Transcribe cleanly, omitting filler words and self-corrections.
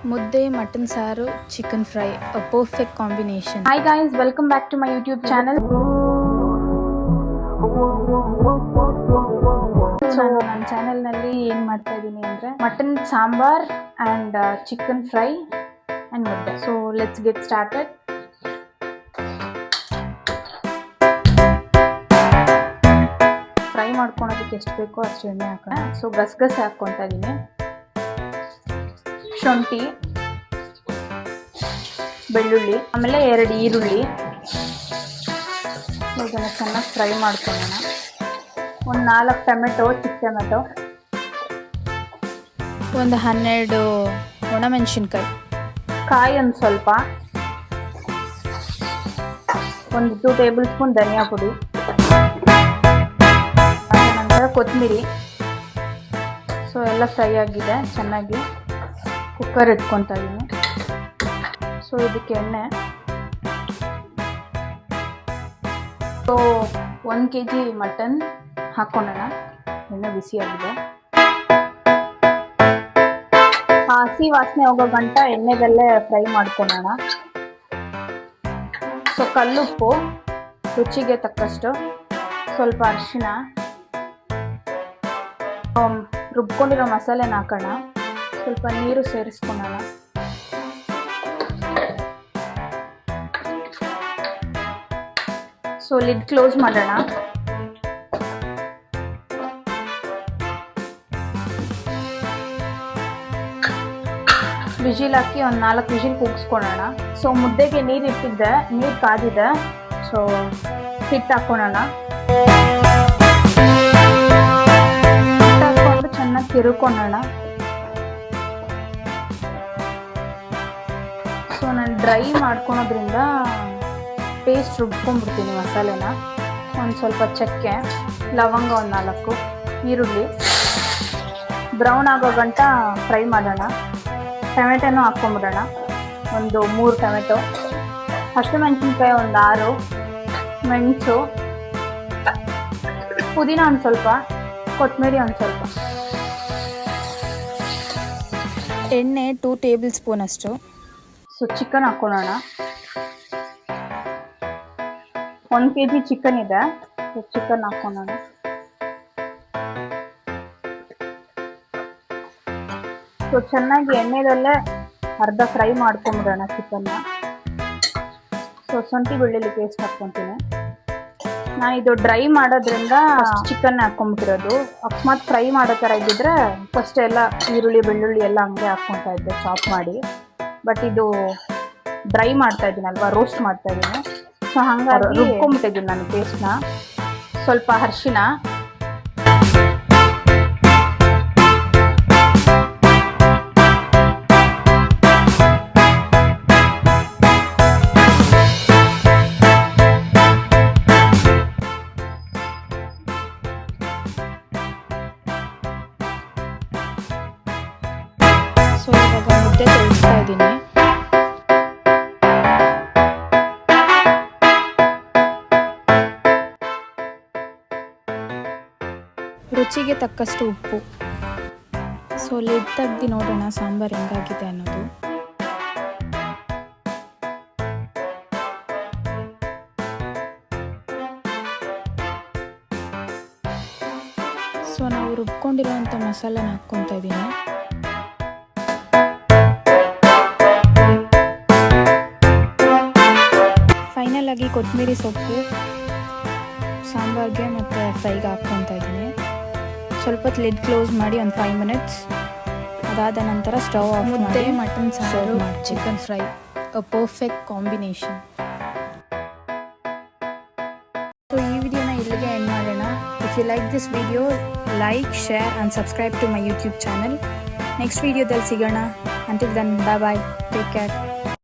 ಮುದ್ದೆ, ಮಟನ್ ಸಾರು, chicken fry, a perfect combination. Hi guys, welcome back to my YouTube channel. ನಾನು ನನ್ನ ಚಾನೆಲ್ನಲ್ಲಿ ಏನು ಮಾಡ್ತಾ ಇದ್ದೀನಿ ಅಂದರೆ mutton sambar and chicken fry and mudde. So let's get started. Fry ಮಾಡ್ಕೊಳೋದಕ್ಕೆ ಎಷ್ಟು ಬೇಕೋ ಅಷ್ಟು ಎಣ್ಣೆ ಹಾಕೋಣ. ಸೊ ಗಸಗಸೆ ಹಾಕ್ಕೊತಾ ಇದ್ದೀನಿ, ಶುಂಠಿ, ಬೆಳ್ಳುಳ್ಳಿ, ಆಮೇಲೆ 2 ಈರುಳ್ಳಿ. ಇದನ್ನು ಚೆನ್ನಾಗಿ ಫ್ರೈ ಮಾಡ್ಕೊಳ್ಳೋಣ. ಒಂದು 4 ಟೊಮೆಟೊ, ಚಿಕ್ಕ ಟೊಮೆಟೊ, ಒಂದು 12 ಒಣಮೆಣಸಿನ್ಕಾಯಿ, ಕಾಯಿ ಒಂದು ಸ್ವಲ್ಪ, ಒಂದು 2 ಟೇಬಲ್ ಸ್ಪೂನ್ ಧನಿಯಾ ಪುಡಿ, ನಂತರ ಕೊತ್ತಂಬರಿ. ಸೊ ಎಲ್ಲ ಫ್ರೈ ಆಗಿದೆ, ಚೆನ್ನಾಗಿ ಕುಕ್ಕರ್ ಇಟ್ಕೊತಾ ಇದ್ದೀನಿ. ಸೊ ಇದಕ್ಕೆ ಎಣ್ಣೆ. ಸೊ 1 kg ಮಟನ್ ಹಾಕ್ಕೊಳ್ಳೋಣ. ಎಣ್ಣೆ ಬಿಸಿಯಾಗಿದೆ. ಹಸಿ ವಾಸನೆ ಹೋಗೋ ಗಂಟ ಎಣ್ಣೆದಲ್ಲೇ ಫ್ರೈ ಮಾಡ್ಕೊಳ್ಳೋಣ. ಸೊ ಕಲ್ಲುಪ್ಪು, ರುಚಿಗೆ ತಕ್ಕಷ್ಟು, ಸ್ವಲ್ಪ ಅರಿಶಿಣ, ರುಬ್ಕೊಂಡಿರೋ ಮಸಾಲೆನ ಹಾಕೋಣ. ಸ್ವಲ್ಪ ನೀರು ಸೇರಿಸ್ಕೊಳ್ಳೋಣ. ಸೊ ಲಿಡ್ ಕ್ಲೋಸ್ ಮಾಡೋಣ. ವಿಜಿಲ್ ಹಾಕಿ ಒಂದು 4 ವಿಜಿಲ್ ಕೂಗಿಸ್ಕೊಳ್ಳೋಣ. ಸೊ ಮುದ್ದೆಗೆ ನೀರು ಇಟ್ಟಿದ್ದೆ, ನೀರು ಕಾದಿದೆ. ಸೊ ಹಿಟ್ಟು ಹಾಕ್ಕೊಳ್ಳೋಣ. ಹಾಕ್ಕೊಂಡು ಚೆನ್ನಾಗಿ ತಿರುಕೊಳ್ಳೋಣ. ಸೊ ನಾನು ಡ್ರೈ ಮಾಡ್ಕೊಳೋದ್ರಿಂದ ಪೇಸ್ಟ್ ರುಬ್ಕೊಂಡ್ಬಿಡ್ತೀನಿ ಮಸಾಲೆನ. ಒಂದು ಸ್ವಲ್ಪ ಚಕ್ಕೆ, ಲವಂಗ ಒಂದು 4, ಈರುಳ್ಳಿ ಬ್ರೌನ್ ಆಗೋ ಗಂಟ ಫ್ರೈ ಮಾಡೋಣ. ಟೊಮೆಟೊನೂ ಹಾಕ್ಕೊಂಬಿಡೋಣ. ಒಂದು 3 ಟೊಮೆಟೊ, ಹಸಿಮೆಣಸಿನ್ಕಾಯಿ ಒಂದು 6, ಮೆಣಸು, ಪುದೀನ ಒಂದು ಸ್ವಲ್ಪ, ಕೊತ್ತಂಬರಿ ಒಂದು ಸ್ವಲ್ಪ. ಎಣ್ಣೆ 2 ಟೇಬಲ್ ಸ್ಪೂನ್ ಅಷ್ಟು. ಸೊ ಚಿಕನ್ ಹಾಕ್ಕೊಳ್ಳೋಣ. 1 kg ಚಿಕನ್ ಇದೆ. ಚಿಕನ್ ಹಾಕ್ಕೊಳ್ಳೋಣ. ಸೊ ಚೆನ್ನಾಗಿ ಎಣ್ಣೆದಲ್ಲೇ ಅರ್ಧ ಫ್ರೈ ಮಾಡ್ಕೊಂಬಿಡೋಣ ಚಿಕನ್ನ. ಸೊ ಶುಂಠಿ ಬೆಳ್ಳುಳ್ಳಿ ಪೇಸ್ಟ್ ಹಾಕ್ಕೊತೀನಿ. ನಾನು ಇದು ಡ್ರೈ ಮಾಡೋದ್ರಿಂದ ಚಿಕನ್ ಹಾಕ್ಕೊಂಬಿಟ್ಟಿರೋದು. ಅಕಸ್ಮಾತ್ ಫ್ರೈ ಮಾಡೋ ಥರ ಇದ್ದಿದ್ರೆ ಫಸ್ಟ್ ಎಲ್ಲ ಈರುಳ್ಳಿ ಬೆಳ್ಳುಳ್ಳಿ ಎಲ್ಲ ಹಂಗೆ ಹಾಕ್ಕೊತಾ ಇದ್ದೆ ಚಾಪ್ ಮಾಡಿ. ಬಟ್ ಇದು ಡ್ರೈ ಮಾಡ್ತಾ ಇದ್ದೀನಲ್ವಾ, ರೋಸ್ಟ್ ಮಾಡ್ತಾ ಇದ್ದೀನಿ. ಸೊ ಹಾಗಾಗಿ ರುಬ್ಕೊಂಬಿಟ್ಟಿದ್ದೀನಿ ನಾನು ಪೇಸ್ಟ್ನ. ಸ್ವಲ್ಪ ಅರಿಶಿಣ, ಸೊ ಇವಾಗ ಮುದ್ದೆ ತೋರಿಸ್ತಾ ಇದ್ದೀನಿ. ರುಚಿಗೆ ತಕ್ಕಷ್ಟು ಉಪ್ಪು. ಸೊ ಲಿಡ್ ತೆಗ್ದು ನೋಡೋಣ ಸಾಂಬಾರು ಹೆಂಗಾಗಿದೆ ಅನ್ನೋದು. ಸೊ ನಾವು ರುಬ್ಕೊಂಡಿರೋವಂಥ ಮಸಾಲೆನ ಹಾಕ್ಕೊತಾ ಇದ್ದೀನಿ. ಫೈನಲ್ ಆಗಿ ಕೊತ್ತಂಬರಿ ಸೊಪ್ಪು ಸಾಂಬಾರ್ಗೆ ಮತ್ತು ಫ್ರೈಗೆ ಹಾಕ್ಕೊತಾ ಇದ್ದೀನಿ. ಸ್ವಲ್ಪ ಹೊತ್ತು ಲಿಡ್ ಕ್ಲೋಸ್ ಮಾಡಿ ಒಂದು 5 ಮಿನಿಟ್ಸ್. ಅದಾದ ನಂತರ ಸ್ಟವ್ ಆಫ್ ಮಾಡಿ ಮುದ್ದೆ, ಮಟನ್ ಸಾರು, chicken fry, a perfect combination. So ಈ ವಿಡಿಯೋನ ಇಲ್ಲಿಗೆ ಎಂಡ್ ಮಾಡೋಣ. If you like this video, like, share and subscribe to my YouTube channel. Next ವಿಡಿಯೋದಲ್ಲಿ ಸಿಗೋಣ. Until then, bye bye, take care.